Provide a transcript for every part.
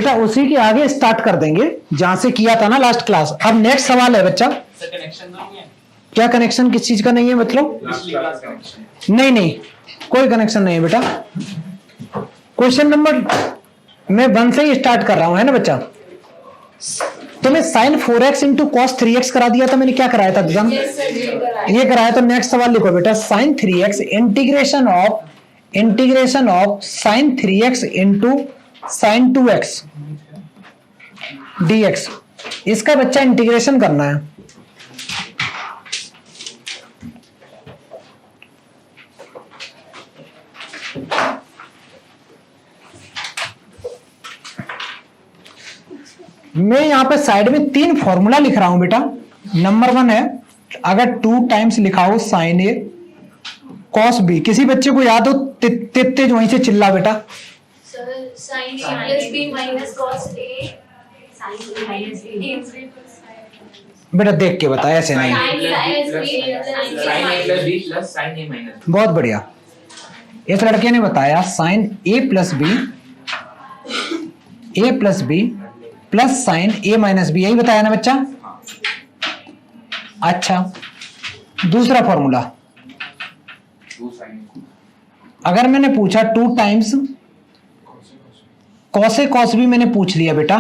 बेटा उसी के आगे स्टार्ट कर देंगे जहां से किया था ना लास्ट क्लास। अब नेक्स्ट सवाल है बच्चा, क्या कनेक्शन किस चीज का नहीं है मतलब? नहीं नहीं, कोई कनेक्शन नहीं है बेटा। क्वेश्चन नंबर मैं 1 से ही स्टार्ट कर रहा हूं, है ना बच्चा? तुम्हें sign 4x into cos 3x करा दिया था मैंने, क्या कराया था एग्जाम? ये कराया। तो नेक्स्ट सवाल लिखो बेटा, sine 3x integration of sine 3x into sine 2x dx। इसका बच्चा इंटीग्रेशन करना है। मैं यहां पे साइड में 3 फॉर्मूला लिख रहा हूं बेटा। नंबर 1 है, अगर 2 टाइम्स लिखा हो साइन ए कॉस बी, किसी बच्चे को याद हो तेज वहीं से चिल्ला बेटा। Sign A plus B minus cos A, sign minus B बेटा देख के बता, ऐसे नहीं। बहुत बढ़िया, इस लड़के ने बताया sign A plus B plus sign A minus B, यही बताया ना बच्चा? अच्छा, दूसरा फॉर्मूला, अगर मैंने पूछा 2 times cos A cos B, मैंने पूछ लिया बेटा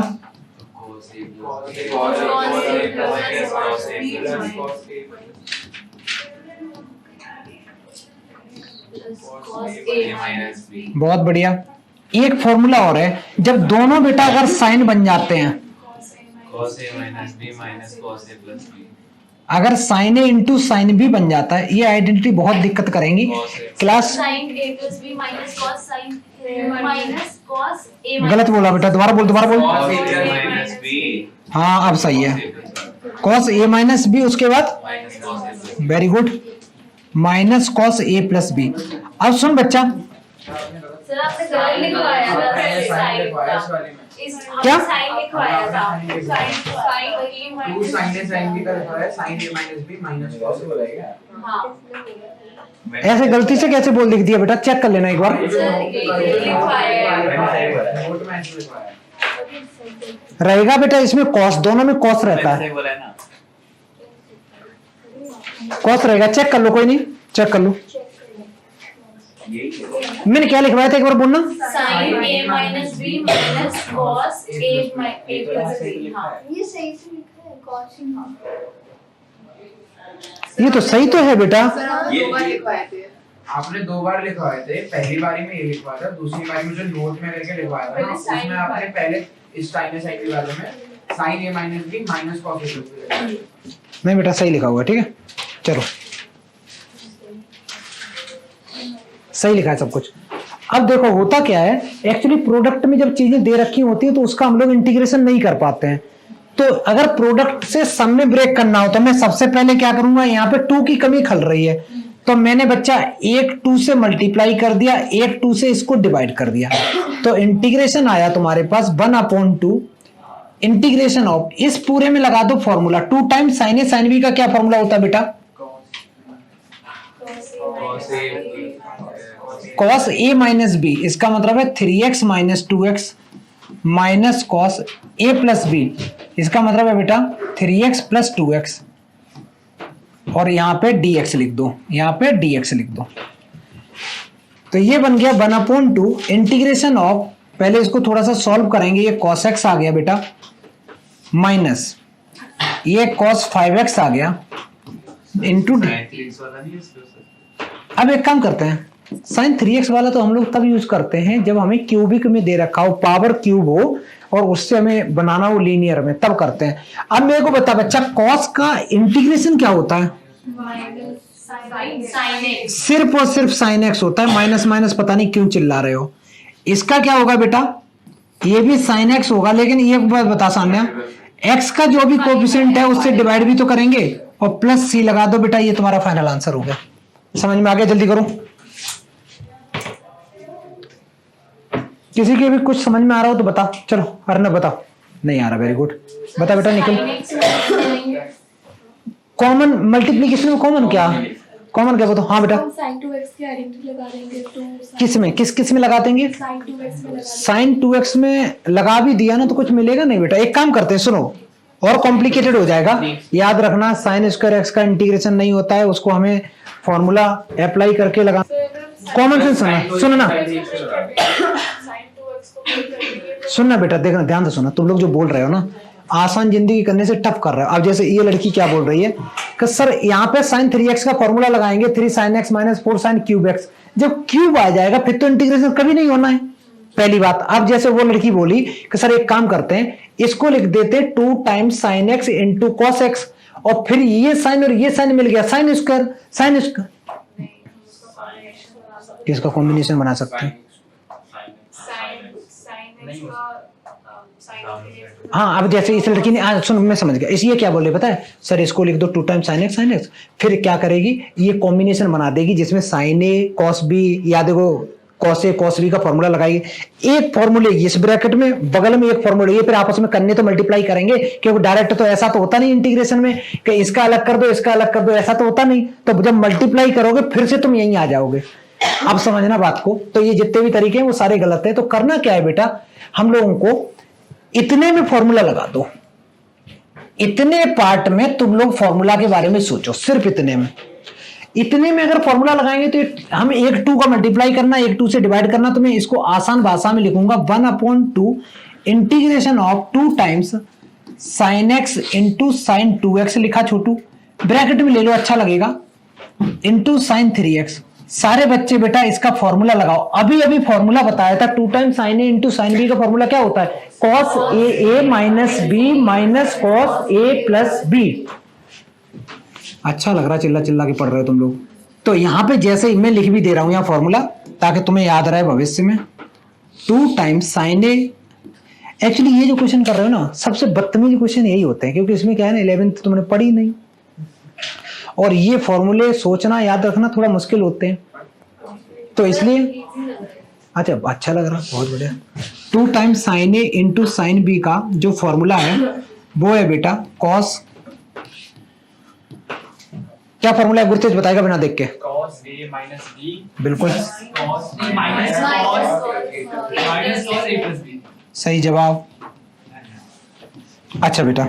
बहुत बढ़िया। एक फॉर्मूला और है, जब दोनों बेटा अगर साइन बन जाते हैं, अगर sine A into sine B बन जाता है, ये आइडेंटिटी बहुत दिक्कत करेंगी class. Sine A plus B minus cos sine minus cos A, गलत बोला बेटा, दोबारा बोल। हाँ अब सही है, कॉस ए माइनस बी, उसके बाद very good minus cos A plus B. अब सुन बच्चा, सर आपने गलत लिखवाया था क्या? साइन लिखवाया था, sign A minus sine B का लिखवाया है, sign A minus B minus cos बोलेगा। हां, ऐसे गलती से कैसे बोल लिख दिया बेटा? चेक कर लेना एक बार। रहेगा बेटा इसमें कॉस, दोनों में कॉस रहता है, कॉस रहेगा। चेक कर लो, कोई नहीं, चेक कर लो। मैंने क्या लिखवाया था एक बार बोलना? Sign A minus B minus cos A plus B. हां, ये सही से लिखा है कॉस ही। हां, ये तो सही तो है बेटा। आपने 2 बार लिखवाए थे, पहली बारी में ये लिखवाया था, दूसरी बारी में जो नोट में करके लिखवाया था ना, उसमें आपने पहले इस टाइम में साइन के बारे में sign A minus B minus cos ए नहीं बेटा सही लिखा हुआ है, ठीक है चलो सही लिखा है सब कुछ। अब देखो होता क्या है, एक्चुअली प्रोडक्ट में जब चीजें दे रखी होती है तो उसका हम लोग इंटीग्रेशन नहीं कर पाते हैं। तो अगर प्रोडक्ट से सम में ब्रेक करना हो तो मैं सबसे पहले क्या करूंगा, यहाँ पे 2 की कमी खल रही है, तो मैंने बच्चा 1 2 से मल्टीप्लाई कर दिया, 1 2 से इसको डिवाइड कर दिया, तो इंटीग्रेशन आया तुम्हारे पास 1/2 इंटीग्रेशन ऑफ, इस पूरे में लगा दो फॉर्मूला 2 टाइम्स साइन ए साइन बी का क्या फॉर्मूला होता है बेटा? कॉस ए माइनस बी, इसका मतलब है 3x minus 2x minus cos A plus B, इसका मतलब है बेटा 3x प्लस 2x, और यहां पे dx लिख दो, यहां पे dx लिख दो। तो ये बन गया 1/2 इंटीग्रेशन ऑफ, पहले इसको थोड़ा सा सॉल्व करेंगे, ये cos x आ गया बेटा माइनस ये cos 5x आ गया इंटू। अब एक काम करते हैं, साइन 3x वाला तो हम लोग तब यूज करते हैं जब हमें क्यूबिक में दे रखा हो, पावर क्यूब हो और उससे हमें बनाना हो लीनियर में, तब करते हैं। अब मेरे को बता बच्चा, कॉस का इंटीग्रेशन क्या होता है? सिर्फ और सिर्फ साइन एक्स होता है, माइनस माइनस पता नहीं क्यों चिल्ला रहे हो। इसका क्या होगा बेटा? ये भी साइन एक्स होगा, लेकिन ये बात बता सान्या, एक्स का जो भी कोएफिशिएंट है उससे डिवाइड भी तो करेंगे, और प्लस सी लगा दो बेटा, ये तुम्हारा फाइनल आंसर हो गया। समझ में आ गया? जल्दी करो, किसी के भी कुछ समझ में आ रहा हो तो बता। चलो अर्नब बताओ। नहीं आ रहा, वेरी गुड, बता बेटा निखिल। कॉमन मल्टीप्लीकेशन में कॉमन क्या? कॉमन क्या बताओ? हाँ बेटा, हम sin 2x की आइडेंटिटी लगा देंगे तो किस में किस में लगा देंगे? sin 2x में लगा देंगे। साइन 2x में लगा भी दिया ना तो कुछ मिलेगा नहीं बेटा। एक काम करते हैं, सुनो, और कॉम्प्लिकेटेड हो जाएगा। याद रखना साइन स्क्वायर एक्स का इंटीग्रेशन नहीं होता है, उसको हमें फॉर्मूला अप्लाई करके लगा। कॉमन सेंस सुनना सुनना बेटा, देखना ध्यान से सुना। तुम लोग जो बोल रहे हो ना, आसान जिंदगी करने से टफ कर रहे हो। अब जैसे ये लड़की क्या बोल रही है कि सर यहाँ पे sin 3x का फॉर्मूला लगाएंगे, 3 sin x minus 4 sin cube x। जब क्यूब आ जाएगा फिर तो इंटीग्रेशन कभी नहीं होना है, पहली बात। अब जैसे वो लड़की बोली कि सर एक काम करते हैं, इसको लिख देते 2 times sin x into cos x, और फिर ये साइन और ये साइन मिल गया sin स्क्वायर। किसका कॉम्बिनेशन बना सकते हैं? हाँ, अब जैसे इस लड़की ने सुन, मैं समझ गया। ये क्या बोले पता है? सर इसको लिख दो 2 टाइम्स sin x, फिर क्या करेगी, ये कॉम्बिनेशन बना देगी जिसमें sin a cos b, या देखो cos a cos b का फॉर्मूला लगाएगी। एक फॉर्मूले इस ब्रैकेट में, बगल में एक फॉर्मूला, ये फिर आपस में करने तो मल्टीप्लाई करेंगे, क्योंकि डायरेक्ट तो ऐसा तो होता नहीं इंटीग्रेशन में कि इसका अलग कर दो इसका अलग कर दो, ऐसा तो होता नहीं। तो जब मल्टीप्लाई करोगे फिर से तुम यहीं आ जाओगे। अब समझना बात को। तो ये जितने भी तरीके हैं वो सारे गलत है। तो करना क्या है बेटा, हम लोगों को इतने में फॉर्मूला लगा दो, इतने पार्ट में तुम लोग फॉर्मूला के बारे में सोचो, सिर्फ इतने में। इतने में अगर फॉर्मूला लगाएंगे तो हम 1/2 का मल्टीप्लाई करना, 1/2 से डिवाइड करना। तो मैं इसको आसान भाषा में लिखूंगा 1/2 integration of 2 times sin x into sin 2x लिखा छोटू, ब्रैकेट में ले लो अच्छा लगेगा, इंटू sin 3x। सारे बच्चे बेटा इसका फॉर्मूला लगाओ। अभी अभी फॉर्मूला बताया था 2 times sin a into sin b का फॉर्मूला क्या होता है? cos a minus b minus cos a plus b। अच्छा लग रहा, चिल्ला चिल्ला के पढ़ रहे हो तुम लोग। तो यहाँ पे जैसे मैं लिख भी दे रहा हूं यहाँ फॉर्मूला, ताकि तुम्हें याद रहे भविष्य में। 2 टाइम्स sin a। एक्चुअली ये जो क्वेश्चन कर रहे हो ना, सबसे बदतमीज क्वेश्चन यही होते हैं, क्योंकि इसमें क्या है ना, 11th तुमने पढ़ी नहीं, और ये फॉर्मूले सोचना याद रखना थोड़ा मुश्किल होते हैं, तो इसलिए अच्छा लग रहा, बहुत बढ़िया। 2 times sin a into sin b का जो फॉर्मूला है वो है बेटा cos, क्या फॉर्मूला है गुरतेज बताएगा बिना देख के? cos a minus b, बिल्कुल cos b minus cos a plus b। सही जवाब। अच्छा बेटा,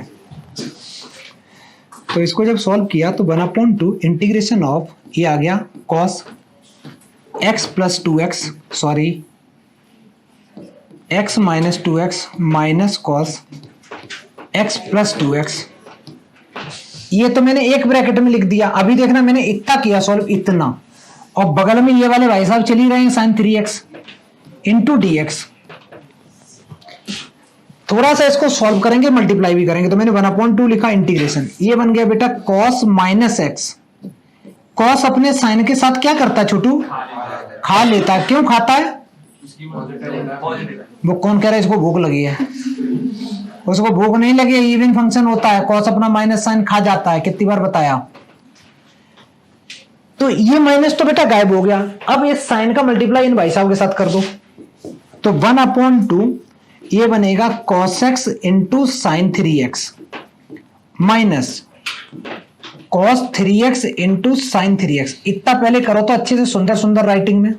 तो इसको जब सॉल्व किया तो 1/2 इंटीग्रेशन ऑफ, ये आ गया cos x plus 2x, sorry x minus 2x minus cos x plus 2x। ये तो मैंने एक ब्रैकेट में लिख दिया। अभी देखना मैंने इतना किया सॉल्व, इतना, और बगल में ये वाले भाई साहब चली रहे हैं sin 3x इंटू dx। थोड़ा सा इसको सॉल्व करेंगे, मल्टीप्लाई भी करेंगे। तो मैंने 1/2 लिखा इंटीग्रेशन, ये बन गया बेटा cos माइनस x। cos अपने साइन के साथ क्या करता है छोटू? खा लेता है। क्यों खाता है? वो कौन कह रहा है इसको भूख लगी है? उसको भूख नहीं लगी है, इवन फंक्शन होता है। cos अपना माइनस साइन खा जाता है, कितनी बार बताया। तो ये माइनस तो बेटा गायब हो गया। अब इस साइन का मल्टीप्लाई इन भाई साहब के साथ कर दो, तो 1/2 ये बनेगा cos x into sine 3x minus cos 3x into sign 3x। इतना पहले करो तो अच्छे से सुंदर सुंदर राइटिंग में,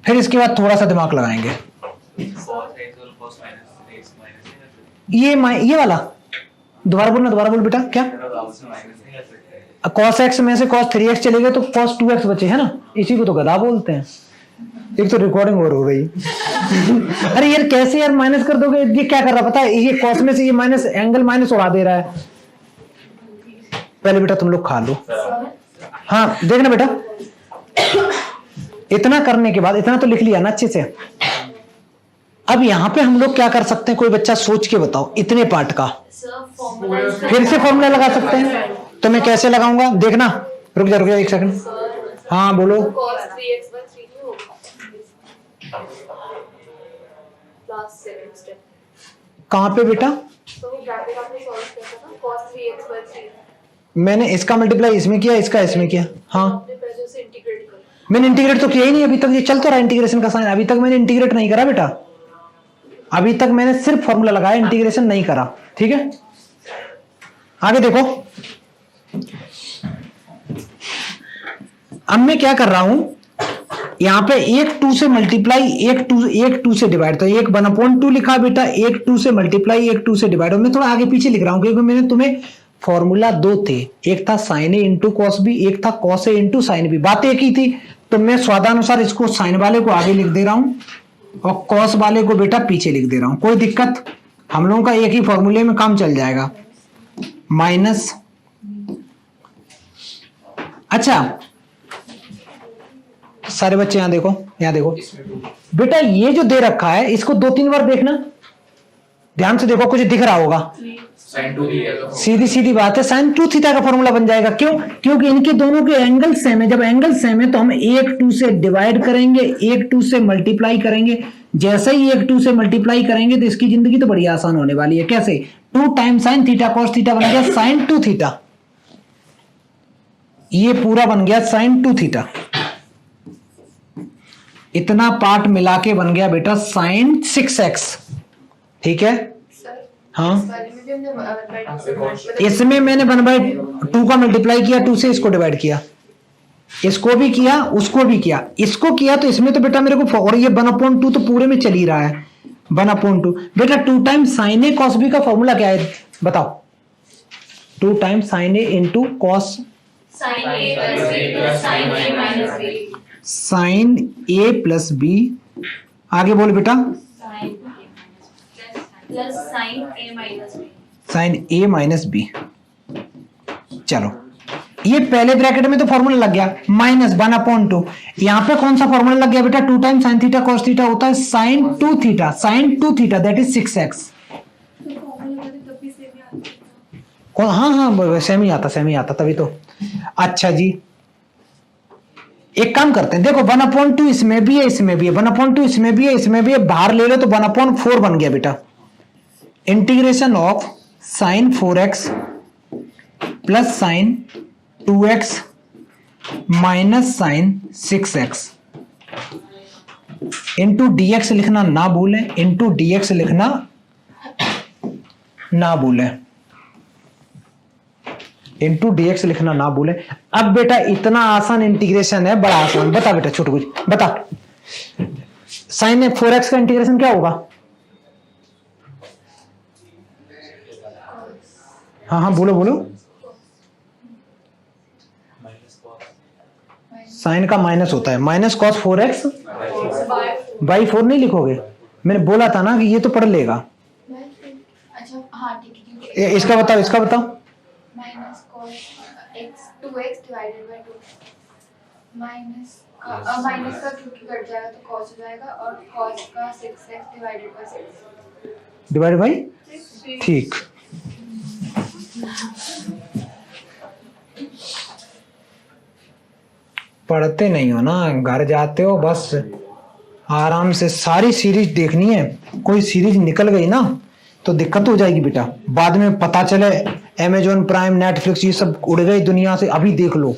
फिर इसके बाद थोड़ा सा दिमाग लगाएंगे। ये वाला दोबारा बोल बेटा, क्या cos x में से cos 3x चले गए तो cos 2x बचे, है ना? इसी को तो गधा बोलते हैं। एक तो रिकॉर्डिंग और हो रही अरे यार कैसे यार माइनस कर दोगे? ये क्या कर रहा पता है? ये cos में से ये माइनस, एंगल माइनस उड़ा दे रहा है। पहले बेटा तुम लोग खा लो। हाँ देखना बेटा, इतना करने के बाद, इतना तो लिख लिया ना अच्छे से। अब यहां पे हम लोग क्या कर सकते हैं? कोई बच्चा सोच के बताओ इतने पार्ट का। फिर से फॉर्मूला लगा सकते हैं। तो मैं कैसे लगाऊंगा देखना, रुक जा एक सेकंड। हाँ बोलो। cos 3x/3 होगा प्लस 7 स्टेप। कहां पे बेटा? तो ब्रैकेट आपने सॉल्व किया था ना, cos 3x/3 मैंने इसका मल्टीप्लाई इसमें किया, इसका इसमें किया। हाँ आपने पहले उसे इंटीग्रेट कर। मैंने इंटीग्रेट तो किया ही नहीं अभी तक, ये चल तो रहा इंटीग्रेशन का साइन। अभी तक मैंने इंटीग्रेट नहीं करा बेटा, अभी तक मैंने सिर्फ फॉर्मूला लगाया, इंटीग्रेशन नहीं करा। ठीक है, आगे देखो। अब मैं क्या कर रहा हूं, यहाँ पे एक 2 से मल्टीप्लाई, एक 2 से डिवाइड, तो एक 1/2 लिखा बेटा, एक 2 से मल्टीप्लाई, एक 2 से डिवाइड। मैं थोड़ा आगे पीछे लिख रहा हूं क्योंकि मैंने तुम्हें फॉर्मूला 2 थे, एक था sign A into cos B, एक था cos A into sine B, बात एक ही थी। तो मैं स्वादानुसार इसको साइन वाले को आगे लिख दे रहा हूं और कॉस वाले को बेटा पीछे लिख दे रहा हूं, कोई दिक्कत, हम लोगों का एक ही फॉर्मूले में काम चल जाएगा। माइनस, अच्छा सारे बच्चे यहां देखो, यहां देखो बेटा, ये जो दे रखा है इसको 2-3 बार देखना, ध्यान से देखो, कुछ दिख रहा होगा। sin 2 थीटा सीधी सीधी बात है, sin 2 थीटा का फॉर्मूला बन जाएगा। क्यों? क्योंकि इनके दोनों के एंगल सेम है। जब एंगल सेम है तो हम 1 2 से डिवाइड करेंगे, 1 2 से मल्टीप्लाई करेंगे। जैसे ही 1 2 से मल्टीप्लाई करेंगे तो इसकी जिंदगी तो बड़ी आसान होने वाली है। कैसे? 2 times sin theta cos theta बन गया sin 2 थीटा, ये पूरा बन गया sin 2 थीटा। इतना पार्ट मिला के बन गया बेटा sin 6x, ठीक है। सर हाँ, इस वाले में भी हमने 1/2 से मतलब इसमें मैंने 1/2 का मल्टीप्लाई किया, 2 से इसको डिवाइड किया, इसको भी किया, उसको भी किया, इसको किया, तो इसमें तो बेटा मेरे को, और ये 1/2 तो पूरे में चल ही रहा है, 1/2 बेटा 2 times sine A cos B का फॉर्मूला क्या है बताओ? 2 times sine A into cos sin A plus B plus sin A minus B. Sine A plus B, आगे बोल बेटा, Sin A plus sin A minus B. Sine A minus B. चलो, ये पहले ब्रैकेट में तो फॉर्मूला लग गया माइनस 1/2, यहाँ पे कौन सा फॉर्मूला लग गया बेटा? 2 times sine theta cos theta होता है sine 2 theta, sine 2 theta that is 6x। तो फॉर्मूला लगाते तब भी सेम ही आता है। कौन? हाँ हाँ सेम ही आता तभी तो। अच्छा जी, एक काम करते हैं, देखो 1/2 इसमें भी है, इसमें भी है, 1/2 इसमें भी है, इसमें भी है, बाहर ले लो तो 1/4 बन गया बेटा। Integration of sine 4x plus sine 2x minus sine 6x into dx लिखना ना भूलें, इंटू dx लिखना ना भूलें, इंटू dx लिखना ना भूलें। अब बेटा इतना आसान इंटीग्रेशन है, बड़ा आसान। बता बेटा छोटू कुछ बता, साइन 4x का इंटीग्रेशन क्या होगा? हाँ हाँ बोलो बोलो। साइन का माइनस होता है, माइनस कॉस 4x बाई 4 नहीं लिखोगे, मैंने बोला था ना कि ये तो पढ़ लेगा। अच्छा हाँ ठीक है, क्योंकि इसका बताओ, इसका बताओ। Minus cos x 2x divided by 2 minus का क्योंकि कट जाएगा तो cos हो जाएगा और cos का 6x divided by 6 divide by, ठीक। पढ़ते नहीं हो ना, घर जाते हो बस आराम से सारी सीरीज देखनी है। कोई सीरीज निकल गई ना तो दिक्कत हो जाएगी बेटा, बाद में पता चले अमेजॉन प्राइम नेटफ्लिक्स ये सब उड़ गई दुनिया से। अभी देख लो,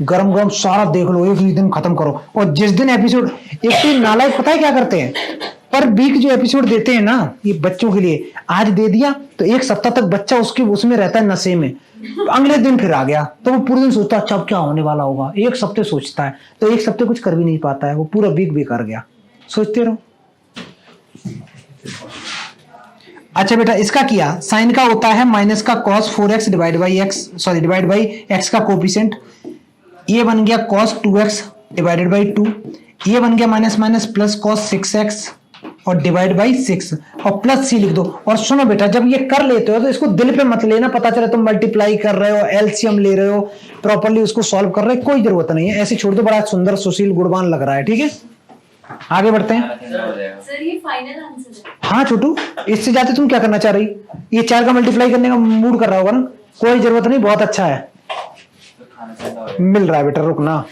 गरम गरम सारा देख लो, एक ही दिन खत्म करो। और जिस दिन एपिसोड, एक तो नालायक पता है क्या करते हैं, पर वीक जो एपिसोड देते हैं ना ये बच्चों के लिए, आज दे दिया तो एक सप्ताह तक बच्चा उसमें रहता है नशे में, अगले दिन फिर आ गया तो वो पूरे दिन सोचता है अच्छा अब क्या होने वाला होगा, एक सप्ते सोचता है, तो एक सप्ते कुछ कर भी नहीं पाता है, वो पूरा वीक बेकार गया। सोचते रहो। अच्छा बेटा इसका किया, साइन का होता है माइनस का cos 4x divide by x, sorry divide by x का कोफिशिएंट, ये बन गया cos 2x डिवाइडेड बाई 2, ये बन गया minus minus plus cos 6x और डिवाइड बाई 6 और प्लस c लिख दो। और सुनो बेटा जब ये कर लेते हो तो इसको दिल पे मत लेना, पता चले तुम मल्टीप्लाई कर रहे हो, एलसीएम ले रहे हो, प्रॉपर्ली उसको सॉल्व कर रहे हो, कोई जरूरत नहीं है, ऐसे छोड़ दो। बड़ा सुंदर सुशील गुणवान लग रहा है, ठीक है आगे बढ़ते हैं। सर ये फाइनल आंसर है। हाँ छोटू, इससे जाते तुम क्या करना चाह रही? ये 4 का मल्टीप्लाई करने का मूड कर रहा होगा ना, कोई जरूरत नहीं, बहुत अच्छा है, मिल रहा है बेटा, रुकना।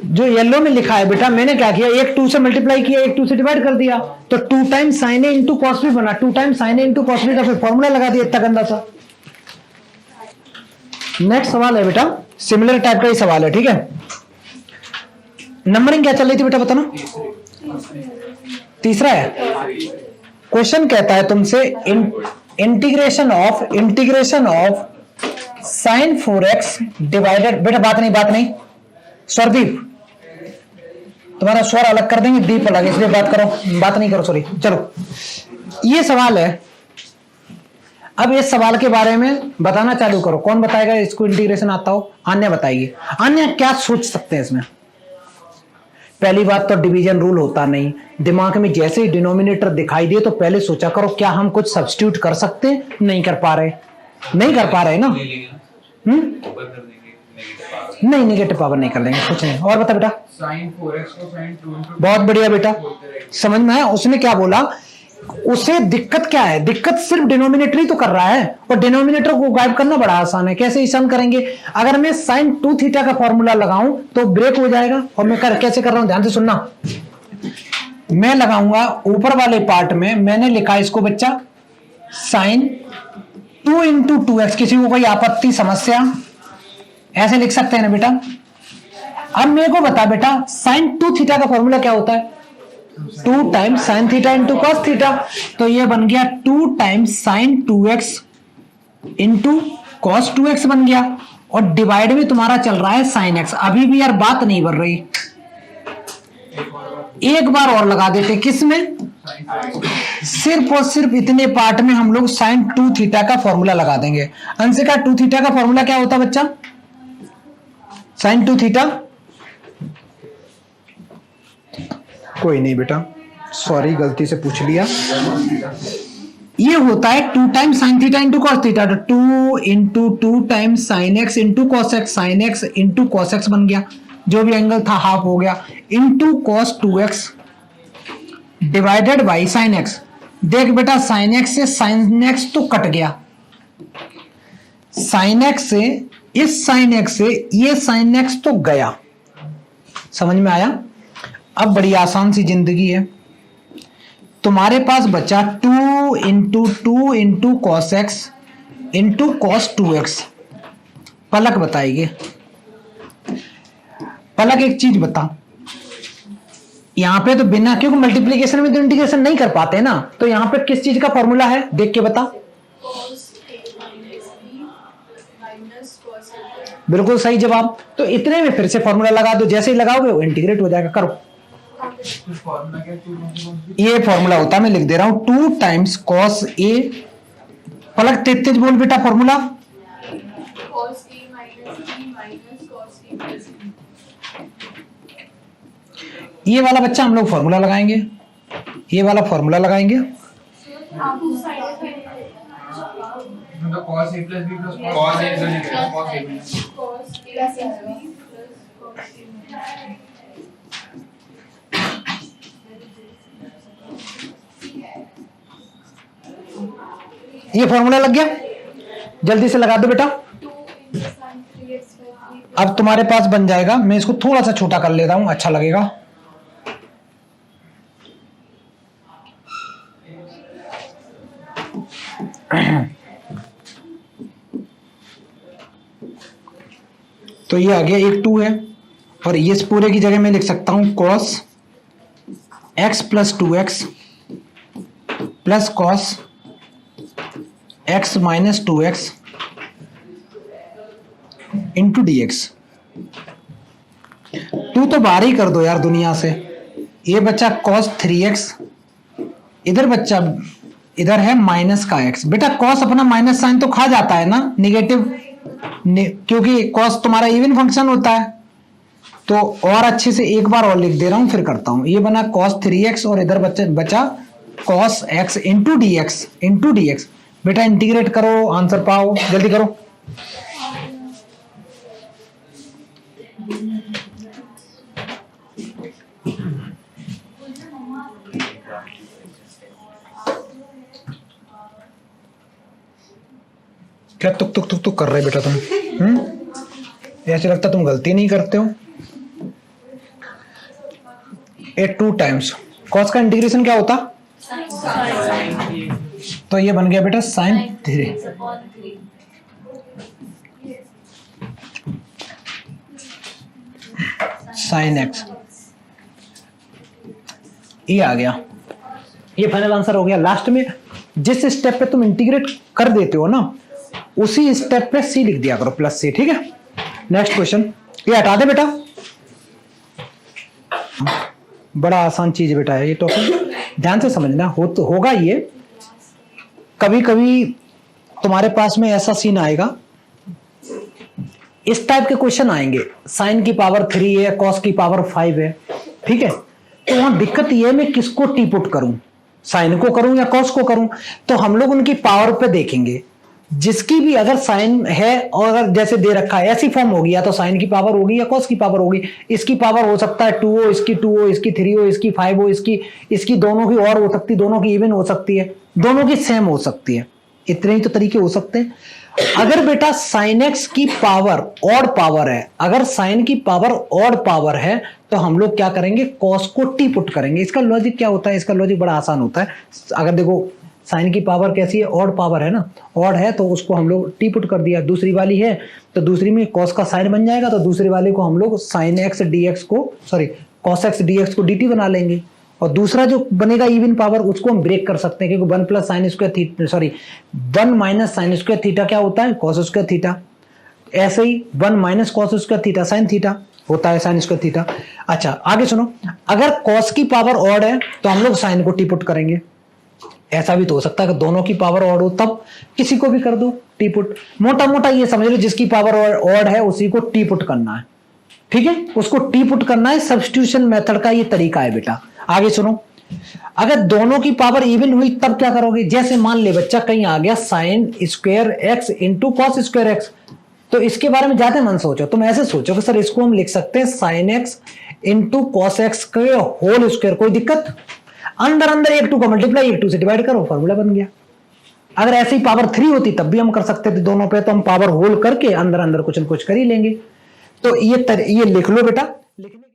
जो येलो में लिखा है बेटा, मैंने क्या किया, एक 2 से मल्टीप्लाई किया, एक 2 से डिवाइड कर दिया, तो 2 times sine A into cos B बना, 2 times sine A into cos B का फिर फॉर्मूला लगा दिया, इतना गंदा सा। नेक्स्ट सवाल है बेटा, सिमिलर टाइप का ही सवाल है, ठीक है। नंबरिंग क्या चल रही थी बेटा बताना? तीसरा है। क्वेश्चन कहता है तुमसे integration of sine 4x divided, बेटा बात नहीं स्वरदीप, तुम्हारा स्वर अलग कर देंगे, दीप अलग, इसलिए बात नहीं करो, सॉरी। चलो ये सवाल है, अब इस सवाल के बारे में बताना चालू करो। कौन बताएगा इसको इंटीग्रेशन आता हो? आन्या बताइए। आन्या क्या सोच सकते हैं इसमें? पहली बात तो डिवीजन रूल होता नहीं, दिमाग में जैसे ही डिनोमिनेटर दिखाई दे तो पहले सोचा करो क्या हम कुछ सब्स्टिट्यूट कर सकते हैं? नहीं कर पा रहे ना। नहीं, नेगेटिव पावर नहीं कर लेंगे, कुछ नहीं। और बता बेटा। sin 4x को sin 2 बहुत बढ़िया बेटा, समझ में आया? उसने क्या बोला, उसे दिक्कत क्या है? दिक्कत सिर्फ डिनोमिनेटर ही तो कर रहा है, और डिनोमिनेटर को गायब करना बड़ा आसान है। कैसे ईशान करेंगे? अगर मैं sin 2 थीटा का फॉर्मूला लगाऊं तो ब्रेक हो जाएगा। और मैं कैसे कर रहा हूं, ध्यान से सुनना। मैं लगाऊंगा ऊपर वाले पार्ट में, मैंने लिखा इसको बच्चा sin 2 into 2x। किसी को कोई आपत्ति, समस्या? ऐसे लिख सकते हैं ना बेटा। अब मेरे को बता बेटा, sin 2 थीटा का फॉर्मूला क्या होता है? 2 times sine theta into cos theta. तो ये बन गया 2 times sign 2x into cos 2x बन गया, और डिवाइड में तुम्हारा चल रहा है साइन x। अभी भी यार बात नहीं बन रही, एक बार और लगा देते। किस में? सिर्फ और सिर्फ इतने पार्ट में हम लोग साइन 2 थीटा का फॉर्मूला लगा देंगे। अंशिका 2 थीटा का फॉर्मूला क्या होता है बच्चा? साइन 2 थीटा, कोई नहीं बेटा, सॉरी गलती से पूछ लिया। ये होता है 2 times sine theta into cos theta. तो 2 into 2 times sine x into cos x, sine x into cos x बन गया, जो भी एंगल था हाफ हो गया, into cos 2x divided by sine x. देख बेटा, साइन एक्स से साइन एक्स तो कट गया, साइन एक्स से इस साइन एक्स से ये साइन एक्स तो गया। समझ में आया? अब बड़ी आसान सी जिंदगी है। तुम्हारे पास बचा 2 into cos x into cos 2x। पलक बताएगी। पलक एक चीज बता, यहां पे तो बिना, क्योंकि मल्टीप्लीकेशन में तो इंटीग्रेशन नहीं कर पाते ना, तो यहां पे किस चीज का फॉर्मूला है देख के बता। बिल्कुल सही जवाब। तो इतने में फिर से फॉर्मूला लगा दो, जैसे ही लगाओगे वो इंटीग्रेट हो जाएगा। करो। ये फॉर्मूला होता है, मैं लिख दे रहा हूं 2 टाइम्स कॉस ए। पलक तेज बोल बेटा formula. cos a minus b minus cos a plus b। ये वाला बच्चा हम लोग फॉर्मूला लगाएंगे, ये वाला फॉर्मूला लगाएंगे। आप उस साइड मतलब cos a plus b plus cos a plus cos a plus cos a plus b plus cos a। ये फॉर्मूला लग गया, जल्दी से लगा दो बेटा। 2 into sin 3x by 3 अब तुम्हारे पास बन जाएगा, मैं इसको थोड़ा सा छोटा कर लेता हूं, अच्छा लगेगा। तो ये आ गया, एक 2 है, और ये इस पूरे की जगह मैं लिख सकता हूं cos x plus 2x plus cos x minus 2x into D x. 2 तो बाहर ही कर दो यार दुनिया से। ये बच्चा cos 3x, इधर बच्चा, इधर है माइनस का x। बेटा cos अपना माइनस साइन तो खा जाता है ना, निगेटिव, क्योंकि cos तुम्हारा इवन फंक्शन होता है। तो और अच्छे से एक बार और लिख दे रहा हूं, फिर करता हूं। ये बना cos 3x और इधर बचा cos x into D x. बेटा इंटीग्रेट करो, आंसर पाओ, जल्दी करो। क्या तुक कर रहे बेटा तुम? ऐसे लगता तुम गलती नहीं करते हो। 2 टाइम्स कॉस का इंटीग्रेशन क्या होता? तो ये बन गया बेटा साइन 3 साइन एक्स। ये आ गया, ये फाइनल आंसर हो गया। लास्ट में जिस स्टेप पे तुम इंटीग्रेट कर देते हो ना, उसी स्टेप पे सी लिख दिया करो प्लस सी, ठीक है। नेक्स्ट क्वेश्चन, ये हटा दे बेटा, बड़ा आसान चीज बेटा है ये टॉपिक, ध्यान से समझना। होगा ये कभी कभी तुम्हारे पास में ऐसा सीन आएगा, इस टाइप के क्वेश्चन आएंगे, साइन की पावर 3 है, कॉस की पावर 5 है, ठीक है। तो वहां दिक्कत ये है मैं किसको टी पुट करूं, साइन को करूं या कॉस को करूं। तो हम लोग उनकी पावर पे देखेंगे, जिसकी भी अगर साइन है और अगर जैसे दे रखा है ऐसी फॉर्म होगी, या तो साइन की पावर होगी या कॉस की पावर होगी। इसकी पावर हो सकता है 2 हो, इसकी 2 हो, इसकी 3 हो, इसकी 5 हो, इसकी दोनों की और हो सकती है, दोनों की इवन हो सकती है, दोनों की सेम हो सकती है। इतने ही तो तरीके हो सकते हैं। अगर बेटा साइन एक्स की पावर ऑड पावर है, अगर साइन की पावर ऑड पावर है तो हम लोग क्या करेंगे, कॉस को टी पुट करेंगे। इसका लॉजिक क्या होता है, इसका लॉजिक बड़ा आसान होता है। अगर देखो साइन की पावर कैसी है, ऑड पावर है ना, ऑड है तो उसको हम लोग टी पुट कर दिया, दूसरी वाली है तो दूसरी में कॉस का साइन बन जाएगा, तो दूसरी वाले को हम लोग साइन एक्स डी एक्स को sorry cos x D x को डी टी बना लेंगे। और दूसरा जो बनेगा इवन पावर, उसको हम ब्रेक कर सकते हैं, क्योंकि 1 plus sine square theta, sorry 1 minus sine square theta क्या होता है, कॉस स्क्वायर थीटा। ऐसे ही 1 minus cos square theta sine theta होता है, साइन स्क्वायर थीटा। अच्छा आगे सुनो, अगर कॉस की पावर ऑड है तो हम लोग साइन को टी पुट करेंगे। ऐसा भी तो हो सकता है कि दोनों की पावर ऑड हो, तब किसी को भी कर दो टी पुट। मोटा मोटा ये समझ लो, जिसकी पावर ऑड है उसी को टी पुट करना है, ठीक है, उसको टी पुट करना है। सब्स्टिट्यूशन मेथड का ये तरीका है बेटा। आगे सुनो, अगर दोनों की पावर इवन हुई तब क्या करोगे, जैसे मान ले बच्चा कहीं आ गया sine square x into cos square x, तो इसके बारे में ज्यादा मन सोचो, तुम ऐसे सोचो कि सर इसको हम लिख सकते हैं sine x into cos x के होल स्क्वायर। कोई दिक्कत, अंदर अंदर 1 2 का मल्टीप्लाई 1 2 से डिवाइड करो, फॉर्मूला बन गया। अगर ऐसे ही पावर 3 होती तब भी हम कर सकते थे दोनों पे, तो हम पावर होल करके अंदर अंदर कुछ न कुछ कर ही लेंगे। तो ये लिख लो बेटा, लिखने